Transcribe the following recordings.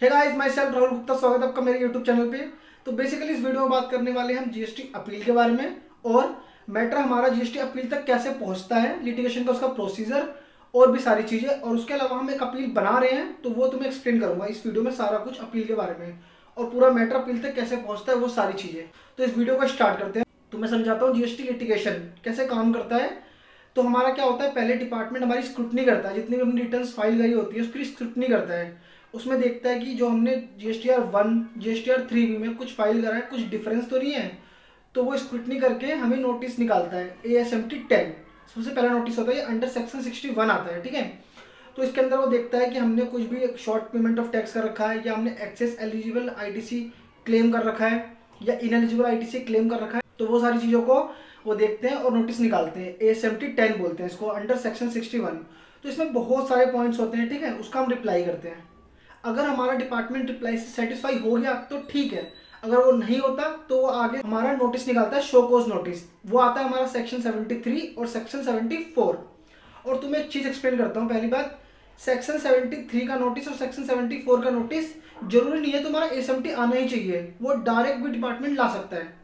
हे guys, myself Rahul Gupta. स्वागत है आपका मेरे यूट्यूब चैनल पे। तो बेसिकली इस वीडियो में बात करने वाले हैं हम जीएसटी अपील के बारे में, और मैटर हमारा जीएसटी अपील तक कैसे पहुंचता है, लिटिगेशन का उसका प्रोसीजर और भी सारी चीज़ें। और उसके अलावा हम एक अपील बना रहे हैं तो वो तुम्हें एक्सप्लेन करूंगा इस वीडियो में सारा कुछ अपील के बारे में, और पूरा मैटर अपील तक कैसे पहुँचता है वो सारी चीज़ें। तो इस वीडियो को स्टार्ट करते हैं। तो मैं समझाता हूँ जीएसटी लिटिगेशन कैसे काम करता है। तो हमारा क्या होता है, पहले डिपार्टमेंट हमारी स्क्रूटनी करता है, जितनी भी अपनी रिटर्न फाइल करी होती है उसकी स्क्रूटनी करता है। उसमें देखता है कि जो हमने GSTR 1 GSTR 3 में कुछ फाइल करा है, कुछ डिफरेंस तो नहीं है। तो वो स्क्रूटनी करके हमें नोटिस निकालता है ASMT 10। सबसे पहला नोटिस होता है, ये अंडर सेक्शन 61 आता है, ठीक है। तो इसके अंदर वो देखता है कि हमने कुछ भी शॉर्ट पेमेंट ऑफ टैक्स कर रखा है, या हमने एक्सेस एलिजिबल ITC क्लेम कर रखा है, या इनएलिजिबल ITC क्लेम कर रखा है। तो वो सारी चीज़ों को वो देखते हैं और नोटिस निकालते हैं। ASMT 10 बोलते हैं इसको, अंडर सेक्शन 61। तो इसमें बहुत सारे पॉइंट्स होते हैं, ठीक है। उसका हम रिप्लाई करते हैं। अगर हमारा डिपार्टमेंट रिप्लाई से सेटिस्फाई हो गया तो ठीक है, अगर वो नहीं होता तो वो आगे हमारा नोटिस निकालता है, शो कोज नोटिस। वो आता है हमारा सेक्शन 73 और सेक्शन 74। और तुम्हें एक चीज़ एक्सप्लेन करता हूँ। पहली बात, सेक्शन 73 का नोटिस और सेक्शन 74 का नोटिस जरूरी नहीं है तुम्हारा ASMT आना ही चाहिए, वो डायरेक्ट भी डिपार्टमेंट ला सकता है।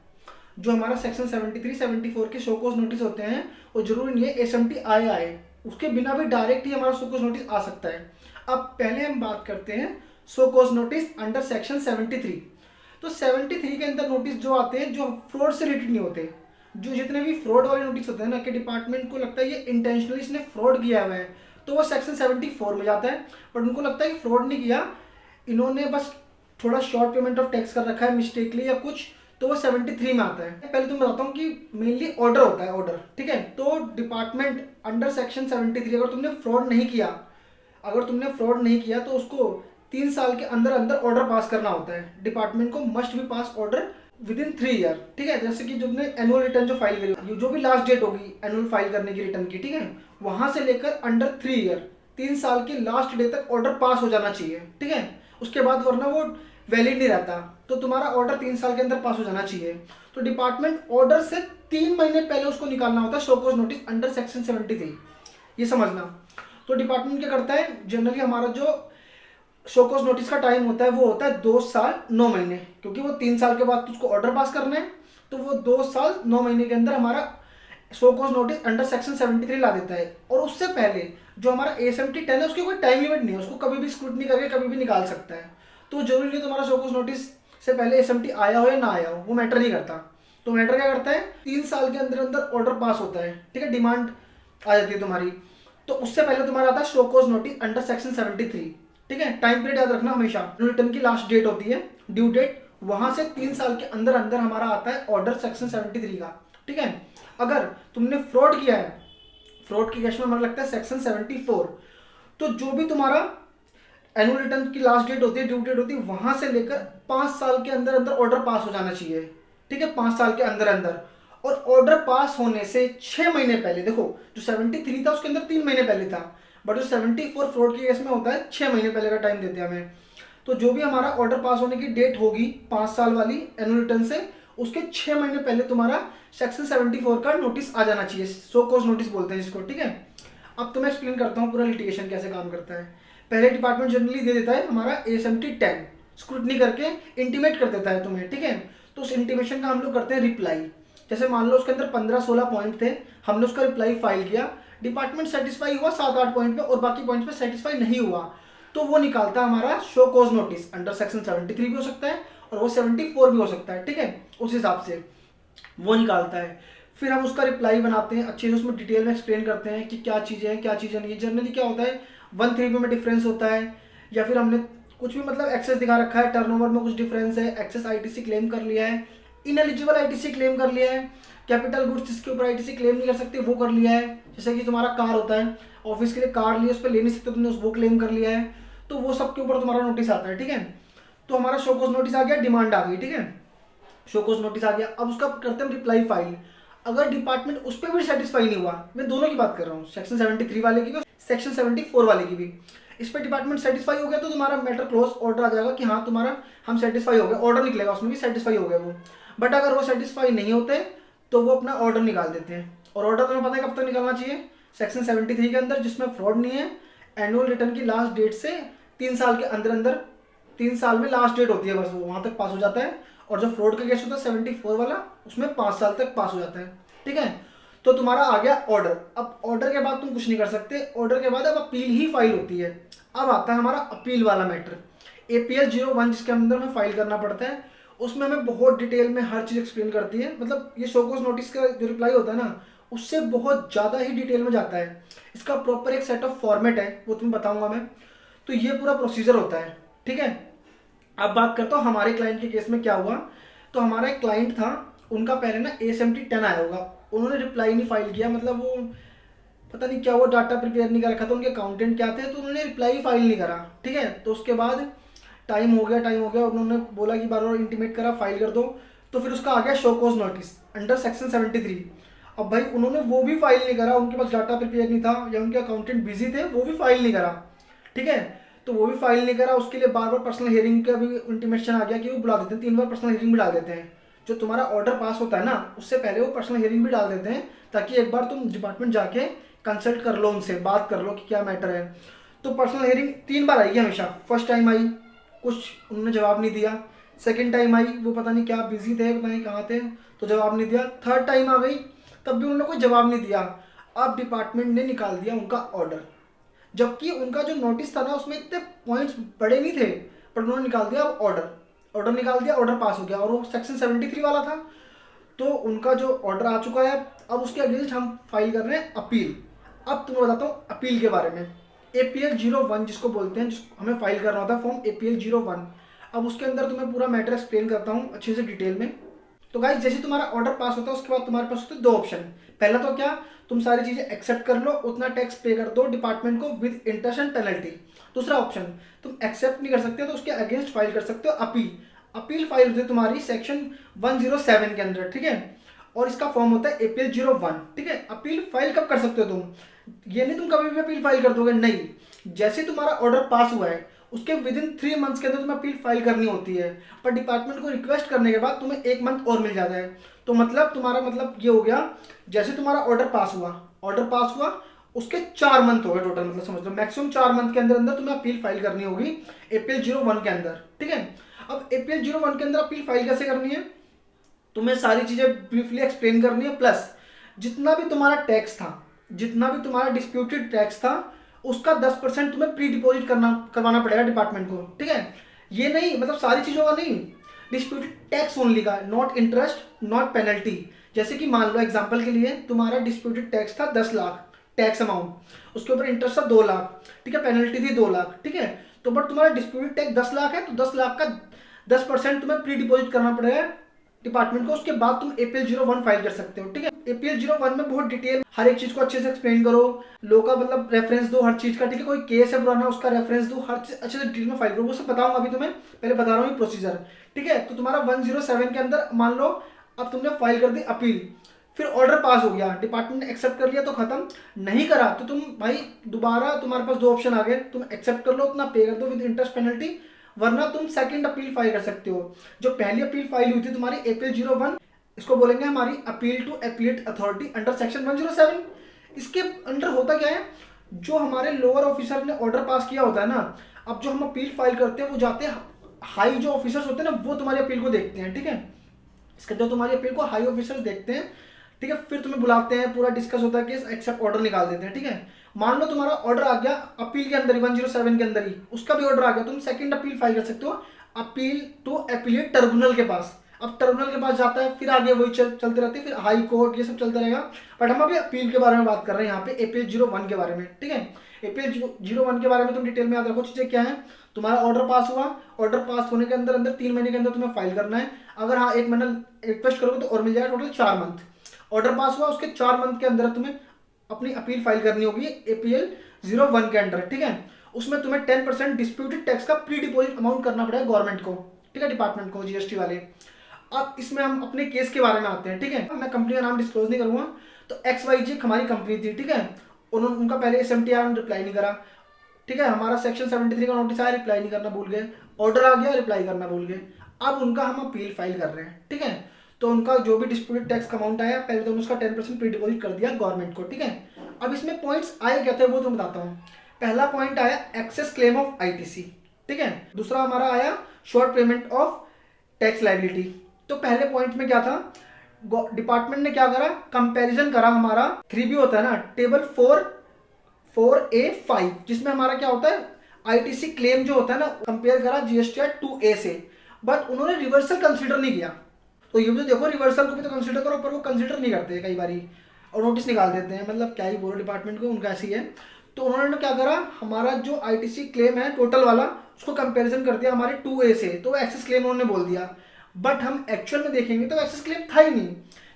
जो हमारा सेक्शन 73 74 के शो कोज नोटिस होते हैं वो जरूरी नहीं है ASMT आए, उसके बिना भी डायरेक्ट ही हमारा शो कोज नोटिस आ सकता है। अब पहले हम बात करते हैं शो कोज नोटिस अंडर सेक्शन 73। तो 73 के अंदर नोटिस जो आते हैं जो फ्रॉड से रिलेटेड नहीं होते, जो जितने भी फ्रॉड वाले नोटिस होते हैं ना, कि डिपार्टमेंट को लगता है ये इंटेंशनली इसने फ्रॉड किया हुआ है, तो वो सेक्शन 74 में जाता है। बट उनको लगता है कि फ्रॉड नहीं किया, इन्होंने बस थोड़ा शॉर्ट पेमेंट ऑफ टैक्स कर रखा है मिस्टेकली या कुछ, तो वो 73 में आता है। पहले तो मैं बताता हूँ कि मेनली ऑर्डर होता है, ऑर्डर, ठीक है। तो डिपार्टमेंट अंडर सेक्शन 73 अगर तुमने फ्रॉड नहीं किया, तो उसको 3 साल के अंदर अंदर ऑर्डर पास करना होता है। डिपार्टमेंट को must be pass order with in 3 year, ठीक है। जैसे कि जो तुमने एनुअल रिटर्न जो फाइल करी, जो भी लास्ट डेट होगी एनुअल फाइल करने की रिटर्न की, ठीक है, वहां से लेकर अंडर 3 ईयर, 3 साल के लास्ट डे तक ऑर्डर पास हो जाना चाहिए, ठीक है। उसके बाद वरना वो वैलिड नहीं रहता। तो तुम्हारा ऑर्डर 3 साल के अंदर पास हो जाना चाहिए। तो डिपार्टमेंट ऑर्डर से 3 महीने पहले उसको निकालना होता है show cause notice under section 73, ये समझना। तो डिपार्टमेंट क्या करता है, जनरली हमारा जो शो कॉज नोटिस का टाइम होता है वो होता है 2 साल 9 महीने, क्योंकि वो 3 साल के बाद उसको ऑर्डर पास करना है। तो वो 2 साल 9 महीने के अंदर हमारा show cause notice under section 73 ला देता है। और उससे पहले जो हमारा ASMT 10 है उसकी कोई टाइम लिमिट नहीं है, उसको कभी भी स्क्रूटनी करके कभी भी निकाल सकता है। तो जरूरी नहीं तुम्हारा शो कॉज नोटिस से पहले ASMT आया हो या ना आया हो, वो मैटर नहीं करता। तो मैटर क्या करता है, 3 साल के अंदर अंदर ऑर्डर पास होता है, ठीक है, डिमांड आ जाती है तुम्हारी। तो उससे पहले तुम्हारा आता है show cause notice under section 73, ठीक है। टाइम पीरियड याद रखना हमेशा, रिटर्न की लास्ट डेट होती है, ड्यू डेट, वहां से 3 साल के अंदर अंदर हमारा आता है ऑर्डर सेक्शन 73 का, ठीक है। अगर तुमने फ्रॉड किया है, फ्रॉड की केस में हमारा लगता है सेक्शन 74। तो जो भी तुम्हारा एनुअल रिटर्न की लास्ट डेट होती है, ड्यू डेट होती है, वहां से लेकर 5 साल के अंदर अंदर ऑर्डर पास हो जाना चाहिए, ठीक है, 5 साल के अंदर अंदर। और ऑर्डर पास होने से 6 महीने पहले, देखो जो 73 था उसके अंदर 3 महीने पहले था, बट जो 74 फ्रॉड के केस में होता है 6 महीने पहले का टाइम देते हैं हमें। तो जो भी हमारा ऑर्डर पास होने की डेट होगी 5 साल वाली एनुअल रिटर्न से, उसके 6 महीने पहले तुम्हारा सेक्शन 74 का नोटिस आ जाना चाहिए, सो कॉज नोटिस बोलते हैं जिसको, ठीक है। अब तो मैं एक्सप्लेन करता हूँ पूरा लिटिगेशन कैसे काम करता है। पहले डिपार्टमेंट जनरली दे देता है हमारा ASMT 10, स्क्रूटनी करके इंटीमेट कर देता है तुम्हें, ठीक है। तो उस इंटीमेशन का हम लोग करते हैं रिप्लाई। जैसे मान लो उसके अंदर 15-16 पॉइंट थे, हमने उसका रिप्लाई फाइल किया, डिपार्टमेंट सेटिस्फाई हुआ 7-8 पॉइंट पे और बाकी पॉइंट पे सेटिस्फाई नहीं हुआ, तो वो निकालता है हमारा show cause notice under section 73 भी हो सकता है और वो 74 भी हो सकता है, ठीक है। उस हिसाब से वो निकालता है। फिर हम उसका रिप्लाई बनाते हैं, अच्छे से उसमें डिटेल में एक्सप्लेन करते हैं कि क्या चीज़ें हैं क्या चीज़ें नहीं है। जनरली क्या होता है, 1-3 में डिफरेंस होता है, या फिर हमने कुछ भी मतलब एक्सेस दिखा रखा है, टर्नओवर में कुछ डिफरेंस है, एक्सेस ITC क्लेम कर लिया है, इनएलिजिबल ITC क्लेम कर लिया है, कैपिटल गुड्स जिसके ऊपर ITC क्लेम नहीं कर सकते वो कर लिया है। जैसे कि तुम्हारा कार होता है, ऑफिस के लिए कार लिए, उस पर ले नहीं सकते तुमने, वो क्लेम कर लिया है। तो वो सब के ऊपर तुम्हारा नोटिस आता है, ठीक है। तो हमारा शो कॉज नोटिस आ गया, डिमांड आ गई, ठीक है, शो कॉज नोटिस आ गया। अब उसका करते हैं रिप्लाई फाइल। अगर डिपार्टमेंट उस पर भी सेटिस्फाई नहीं हुआ, मैं दोनों की बात कर रहा हूँ, सेक्शन 73 वाले की भी सेक्शन 74 वाले की भी, इस पर डिपार्टमेंट सेटिस्फाई हो गया तो तुम्हारा मैटर क्लोज, ऑर्डर आ जाएगा कि हाँ तुम्हारा हम सेटिस्फाई हो गए, ऑर्डर निकलेगा उसमें भी सेटिस्फाई हो गया वो। बट अगर वो सेटिस्फाई नहीं होते तो वो अपना ऑर्डर निकाल देते हैं। और ऑर्डर तुम्हें पता है कब तक निकालना चाहिए, सेक्शन 73 के अंदर, जिसमें फ्रॉड नहीं है, एनुअल रिटर्न की लास्ट डेट से 3 साल के अंदर अंदर 3 साल में लास्ट डेट होती है, बस वो वहाँ तक पास हो जाता है। और जो फ्रॉड का केस होता है 74 वाला, उसमें 5 साल तक पास हो जाता है। ठीक है, तो तुम्हारा आ गया ऑर्डर। अब ऑर्डर के बाद तुम कुछ नहीं कर सकते, ऑर्डर के बाद अब अपील ही फाइल होती है। अब आता है हमारा अपील वाला मैटर, APL 01, जिसके अंदर हमें फाइल करना पड़ता है। उसमें हमें बहुत डिटेल में हर चीज़ एक्सप्लेन करती है, मतलब ये शोकॉज नोटिस का जो रिप्लाई होता है ना, उससे बहुत ज़्यादा ही डिटेल में जाता है। इसका प्रॉपर एक सेट ऑफ फॉर्मेट है, वो तुम्हें बताऊंगा मैं। तो ये पूरा प्रोसीजर होता है। ठीक है, अब बात करता हूँ हमारे क्लाइंट के केस में क्या हुआ। तो हमारा एक क्लाइंट था, उनका पहले ना ASMT 10 आया होगा, उन्होंने रिप्लाई नहीं फाइल किया, मतलब वो पता नहीं क्या, वो डाटा प्रिपेयर नहीं कर रखा था, उनके अकाउंटेंट क्या थे, तो उन्होंने रिप्लाई फाइल नहीं करा। ठीक है, तो उसके बाद टाइम हो गया, उन्होंने बोला कि बार बार इंटीमेट करा फाइल कर दो। तो फिर उसका आ गया show cause notice under section 73। अब भाई उन्होंने वो भी फाइल नहीं करा, उनके पास डाटा प्रिपेयर नहीं था या उनके अकाउंटेंट बिजी थे, वो भी फाइल नहीं करा। ठीक है, तो वो भी फाइल नहीं करा, उसके लिए बार बार पर्सनल हियरिंग का भी इंटीमेशन आ गया कि वो बुला देते हैं, 3 बार पर्सनल हियरिंग भी डाल देते हैं। जो तुम्हारा ऑर्डर पास होता है ना, उससे पहले वो पर्सनल हियरिंग भी डाल देते हैं, ताकि एक बार तुम डिपार्टमेंट जाके कंसल्ट कर लो, उनसे बात कर लो कि क्या मैटर है। तो पर्सनल हियरिंग 3 बार आएगी हमेशा। फर्स्ट टाइम आई, कुछ उन्होंने जवाब नहीं दिया। सेकंड टाइम आई, वो पता नहीं क्या बिजी थे, पता नहीं कहाँ थे, तो जवाब नहीं दिया। थर्ड टाइम आ गई, तब भी उन्होंने कोई जवाब नहीं दिया। अब डिपार्टमेंट ने निकाल दिया उनका ऑर्डर, जबकि उनका जो नोटिस था ना, उसमें इतने पॉइंट्स बड़े नहीं थे, पर उन्होंने निकाल दिया ऑर्डर। ऑर्डर निकाल दिया, ऑर्डर पास हो गया, और वो सेक्शन 73 वाला था। तो उनका जो ऑर्डर आ चुका है, अब उसके अगेंस्ट हम फाइल कर रहे हैं अपील। अब तुम्हें बताता हूँ अपील के बारे में। APL 01 जिसको बोलते हैं, जिसको हमें फाइल करना होता है फॉर्म APL 01। अब उसके अंदर तुम्हें पूरा मैटर एक्सप्लेन करता हूँ अच्छे से डिटेल में। तो गाइस, जैसे तुम्हारा ऑर्डर पास होता है, उसके बाद तुम्हारे पास होते हैं 2 ऑप्शन। पहला तो क्या, तुम सारी चीजें एक्सेप्ट कर लो, उतना टैक्स पे कर दो डिपार्टमेंट को विद इंटरेस्ट एंड पेनल्टी। दूसरा ऑप्शन, तुम एक्सेप्ट नहीं कर सकते तो उसके अगेंस्ट फाइल कर सकते हो अपील। अपील फाइल होती है तुम्हारी सेक्शन 107 के अंदर। ठीक है, और इसका फॉर्म होता है APL 01। ठीक है, अपील फाइल कब कर सकते हो तुम, ये नहीं तुम कभी भी अपील फाइल कर दोगे, नहीं। जैसे तुम्हारा ऑर्डर पास हुआ है, उसके विद इन 3 मंथ्स के अंदर तुम्हें अपील फाइल करनी होती है। पर डिपार्टमेंट को रिक्वेस्ट करने के बाद तुम्हें 1 मंथ और मिल जाता है। तो मतलब तुम्हारा मतलब ये हो गया, जैसे तुम्हारा ऑर्डर पास हुआ, उसके 4 मंथ हो गए टोटल, मतलब समझ लो मैक्सिमम 4 मंथ के अंदर अंदर तुम्हें अपील फाइल करनी होगी APL 01 के अंदर। ठीक है, अब APL 01 के अंदर अपील फाइल कैसे करनी है, तुम्हें सारी चीजें ब्रीफली एक्सप्लेन करनी है, प्लस जितना भी तुम्हारा टैक्स था, जितना भी तुम्हारा डिस्प्यूटेड टैक्स था, उसका 10% तुम्हें प्री डिपॉजिट करवाना पड़ेगा डिपार्टमेंट को। ठीक है, ये नहीं मतलब सारी चीजों का नहीं, डिस्प्यूटेड टैक्स ओनली का, नॉट इंटरेस्ट नॉट पेनल्टी। जैसे कि मान लो एग्जांपल के लिए तुम्हारा डिस्प्यूटेड टैक्स था 10 लाख टैक्स अमाउंट, उसके ऊपर इंटरेस्ट था 2 लाख। ठीक है, पेनल्टी थी 2 लाख। ठीक है, तो बट तुम्हारा डिस्प्यूटेड टैक्स 10 लाख है, तो 10 लाख का 10% तुम्हें प्री डिपॉजिट करना पड़ेगा डिपार्टमेंट को, उसके बाद तुम APL 01 फाइल कर सकते हो। ठीक है, APL 01 में बहुत डिटेल हर एक चीज को अच्छे से एक्सप्लेन करो, लो का मतलब रेफरेंस दो हर चीज का। ठीक है, कोई केस है पुराना, उसका रेफरेंस दो, हर चीज अच्छे से डिटेल में फाइल करो, वो सब बताऊंगा अभी तुम्हें, पहले बता रहा हूँ प्रोसीजर। ठीक है, तो तुम्हारा 107 के अंदर मान लो अब तुमने फाइल कर दी अपील, फिर ऑर्डर पास हो गया, डिपार्टमेंट ने एक्सेप्ट कर लिया तो खत्म, नहीं करा तो तुम भाई दोबारा तुम्हारे पास 2 ऑप्शन आ गए, तुम एक्सेप्ट कर लो, उतना पे कर दो विद इंटरेस्ट पेनल्टी, वरना तुम सेकंड अपील फाइल कर सकते हो। जो पहली अपील फाइल हुई थी तुम्हारी APL 01, इसको बोलेंगे हमारी appeal to appellate authority under section 107। इसके अंडर होता क्या है, जो हमारे लोअर ऑफिसर ने ऑर्डर पास किया होता है ना, अब जो हम अपील फाइल करते हैं वो जाते हैं हाई, जो ऑफिसर्स होते हैं ना वो तुम्हारी अपील को देखते हैं। ठीक है, इसके अंदर तुम्हारी अपील को हाई ऑफिसर्स देखते हैं। ठीक है, फिर तुम्हें बुलाते हैं, पूरा डिस्कस होता है, केस एक्सेप्ट ऑर्डर निकाल देते हैं। ठीक है, मान लो तुम्हारा ऑर्डर आ गया अपील के अंदर ही 107 के अंदर ही, उसका भी ऑर्डर आ गया, तुम सेकंड अपील फाइल कर सकते हो अपील टू अपीलेट ट्रिब्यूनल के पास। अब ट्रिब्यूनल के पास जाता है, फिर आगे वही चलते रहते हैं, फिर हाई कोर्ट, ये सब चलता रहेगा। बट हम अभी अपील के बारे में बात कर रहे हैं यहाँ पे APL 01 के बारे में। ठीक है, APL 01 के बारे में तुम डिटेल में याद रखो चीजें क्या है। तुम्हारा ऑर्डर पास हुआ, ऑर्डर पास होने के अंदर अंदर 3 महीने के अंदर तुम्हें फाइल करना है। अगर हाँ 1 महीना रिक्वेस्ट करोगे तो और मिल जाएगा, टोटल 4 मंथ। ऑर्डर पास हुआ, उसके 4 मंथ के अंदर तुम्हें अपनी अपील फाइल करनी होगी APL 01 के अंडर। ठीक है, उसमें तुम्हें 10% डिस्प्यूटेड टैक्स का प्री डिपॉजिट अमाउंट करना पड़ेगा गवर्नमेंट को। ठीक है, डिपार्टमेंट को, GST वाले। अब इसमें हम अपने केस के बारे में आते हैं। ठीक है, मैं कंपनी का नाम डिस्क्लोज नहीं करूंगा। तो XYZ हमारी कंपनी थी। ठीक है, उन्होंने उनका पहले SMT आया, रिप्लाई नहीं करा। ठीक है, हमारा सेक्शन 73 का नोटिस आया, रिप्लाई नहीं करना भूल गए, ऑर्डर आ गया, रिप्लाई करना भूल गए। अब उनका हम अपील फाइल कर रहे हैं। ठीक है, तो उनका जो भी डिस्प्यूटेड टैक्स का अमाउंट आया, पहले तो उसका 10% प्री डिपॉजिट कर दिया गवर्नमेंट को। ठीक है, अब इसमें पॉइंट्स आए क्या थे वो तो बताता हूँ। पहला पॉइंट आया एक्सेस क्लेम ऑफ ITC। ठीक है। दूसरा हमारा आया short payment of tax liability. तो पहले पॉइंट में क्या था, डिपार्टमेंट ने क्या करा, कंपैरिजन करा हमारा 3B होता है ना, टेबल 4A5, जिसमें हमारा क्या होता है आईटीसी क्लेम जो होता है ना, कंपेयर करा जीएसटीआर 2A से, बट उन्होंने रिवर्सल कंसीडर नहीं किया। तो ये भी तो देखो, रिवर्सल को भी तो कंसीडर करो, पर वो कंसीडर नहीं करते कई बारी और नोटिस निकाल देते हैं, मतलब क्या ही बोलो डिपार्टमेंट को, उनका ऐसी है। तो उन्होंने क्या करा, हमारा जो आईटीसी क्लेम है टोटल वाला, उसको कंपैरिजन कर दिया हमारे 2A से, तो वो एक्सेस क्लेम उन्होंने बोल दिया। बट हम एक्चुअल में देखेंगे तो एक्सेस क्लेम था ही नहीं,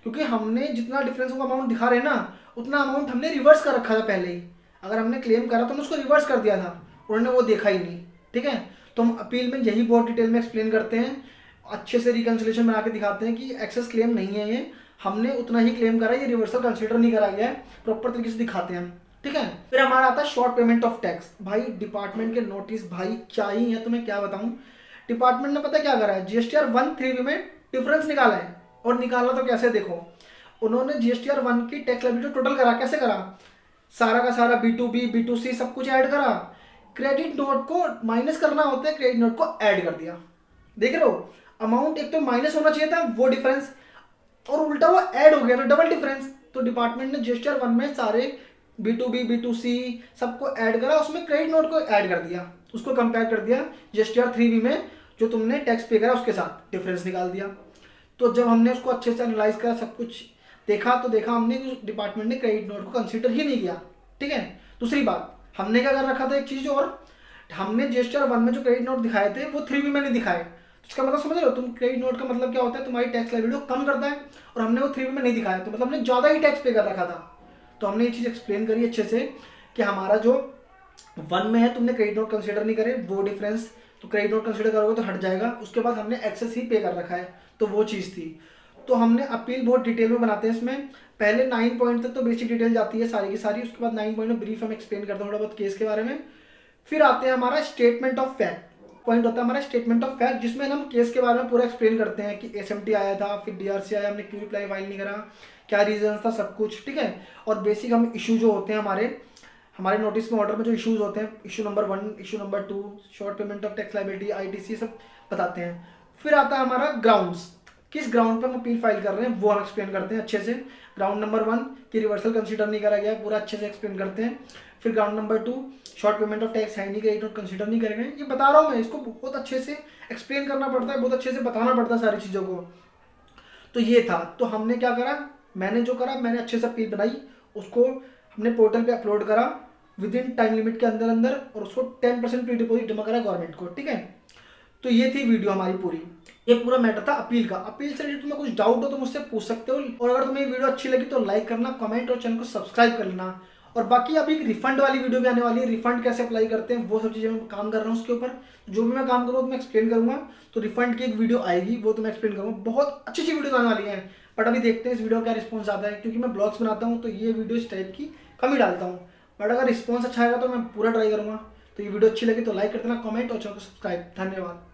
क्योंकि हमने जितना डिफरेंस का अमाउंट दिखा रहे हैं ना, उतना अमाउंट हमने रिवर्स कर रखा था पहले ही। अगर हमने क्लेम करा तो हमने उसको रिवर्स कर दिया था, उन्होंने वो देखा ही नहीं। ठीक है, तो हम अपील में यही बहुत डिटेल में एक्सप्लेन करते हैं, अच्छे से रिकंसिलेशन बना के दिखाते हैं कि एक्सेस क्लेम नहीं है ये, हमने उतना ही क्लेम करा, ये रिवर्सल कंसीडर नहीं करा गया है, प्रॉपर तरीके से दिखाते हैं हम। ठीक है, फिर हमारा आता है शॉर्ट पेमेंट ऑफ टैक्स। भाई डिपार्टमेंट के नोटिस भाई क्या ही है, तुम्हें क्या बताऊं। डिपार्टमेंट ने पता क्या करा है, जीएसटीआर 1 3B में डिफरेंस निकाला है, और निकाला तो कैसे देखो, उन्होंने जीएसटीआर 1 की टैक्स लायबिलिटी टोटल करा, कैसे करा, सारा का सारा B2B B2C सब कुछ ऐड करा, क्रेडिट नोट को माइनस करना होता है, क्रेडिट नोट को ऐड कर दिया। देख रहे हो, अमाउंट एक तो माइनस होना चाहिए था वो डिफरेंस, और उल्टा वो ऐड हो गया, तो डबल डिफरेंस। तो डिपार्टमेंट ने जीएसटीआर 1 में सारे B2B B2C सबको ऐड करा, उसमें क्रेडिट नोट को ऐड कर दिया, उसको कंपेयर कर दिया जीएसटीआर 3B में जो तुमने टैक्स पे करा उसके साथ, डिफरेंस निकाल दिया। तो जब हमने उसको अच्छे से एनालाइज करा, सब कुछ देखा, तो देखा हमने कि डिपार्टमेंट ने क्रेडिट नोट को कंसीडर ही नहीं किया। ठीक है, दूसरी बात, हमने क्या कर रखा था, एक चीज़ और, हमने जीएसटीआर 1 में जो क्रेडिट नोट दिखाए थे वो 3B में नहीं दिखाए। इसका मतलब समझ रहे हो तुम, क्रेडिट नोट का मतलब क्या होता है, तुम्हारी टैक्स लायबिलिटी को कम करता है, और हमने वो 3B में नहीं दिखाया, तो मतलब हमने ज़्यादा ही टैक्स पे कर रखा था। तो हमने ये चीज़ एक्सप्लेन करी अच्छे से कि हमारा जो 1 में है तुमने क्रेडिट नोट कंसीडर नहीं करे, वो डिफरेंस, तो क्रेडिट नोट कंसीडर करोगे तो हट जाएगा, उसके बाद हमने एक्सेस ही पे कर रखा है, तो वो चीज़ थी। तो हमने अपील बहुत डिटेल में बनाते हैं इसमें, पहले 9 पॉइंट तक तो बेसिक डिटेल जाती है सारी की सारी, उसके बाद 9 पॉइंट में ब्रीफ हम एक्सप्लेन करते हैं थोड़ा बहुत केस के बारे में। फिर आते हैं हमारा स्टेटमेंट ऑफ फैक्ट, पॉइंट होता है हमारा स्टेटमेंट ऑफ फैक्ट, जिसमें हम केस के बारे में पूरा एक्सप्लेन करते हैं कि एसएमटी आया था, फिर डीआरसी आया, हमने क्यों रिप्लाई फाइल नहीं करा, क्या रीजन था, सब कुछ। ठीक है, और बेसिक हम इशू जो होते हैं हमारे नोटिस में ऑर्डर में जो इश्यूज होते हैं, issue number 1 issue number 2, short payment of tax liability, ITC सब बताते हैं। फिर आता है हमारा ग्राउंड्स, किस ग्राउंड पर हम अपील फाइल कर रहे हैं वो हम एक्सप्लेन करते हैं अच्छे से। ग्राउंड नंबर 1 की रिवर्सल कंसीडर नहीं करा गया, पूरा अच्छे से एक्सप्लेन करते हैं। फिर ground number 2 short payment of tax है नहीं, क्रेडिट नोट कंसीडर नहीं करेंगे, ये बता रहा हूँ मैं, इसको बहुत अच्छे से एक्सप्लेन करना पड़ता है, बहुत अच्छे से बताना पड़ता है सारी चीज़ों को। तो ये था, तो हमने क्या करा, मैंने जो करा, मैंने अच्छे से अपील बनाई, उसको हमने पोर्टल पे अपलोड करा विद इन टाइम लिमिट के अंदर अंदर, और उसको 10% प्री डिपॉजिट जमा करा गवर्नमेंट को। ठीक है, तो ये थी वीडियो हमारी पूरी, ये पूरा मैटर था अपील का। अपील से रिलेटेड तुम्हें कुछ डाउट हो तो मुझसे पूछ सकते हो, और अगर तुम्हें ये वीडियो अच्छी लगी तो लाइक करना, कमेंट और चैनल को सब्सक्राइब कर लेना। और बाकी अभी रिफंड वाली वीडियो भी आने वाली है, रिफंड कैसे अप्लाई करते हैं वो सब चीज़ें मैं काम कर रहा हूँ उसके ऊपर, जो भी मैं काम करूँ तो मैं एक्सप्लेन करूँगा। तो रिफंड की एक वीडियो आएगी, वो तो मैं एक्सप्लेन करूँगा, बहुत अच्छी अच्छी वीडियो आने वाली है। बट अभी देखते हैं इस वीडियो का रिस्पॉन्स आता है, क्योंकि मैं ब्लॉग्स बनाता हूँ तो ये वीडियो इस टाइप की कम ही डालता हूँ, बट अगर रिस्पॉन्स अच्छा आएगा तो मैं पूरा ट्राई करूँगा। तो ये वीडियो अच्छी लगी तो लाइक कर देना, कमेंट और चैनल को सब्सक्राइब। धन्यवाद।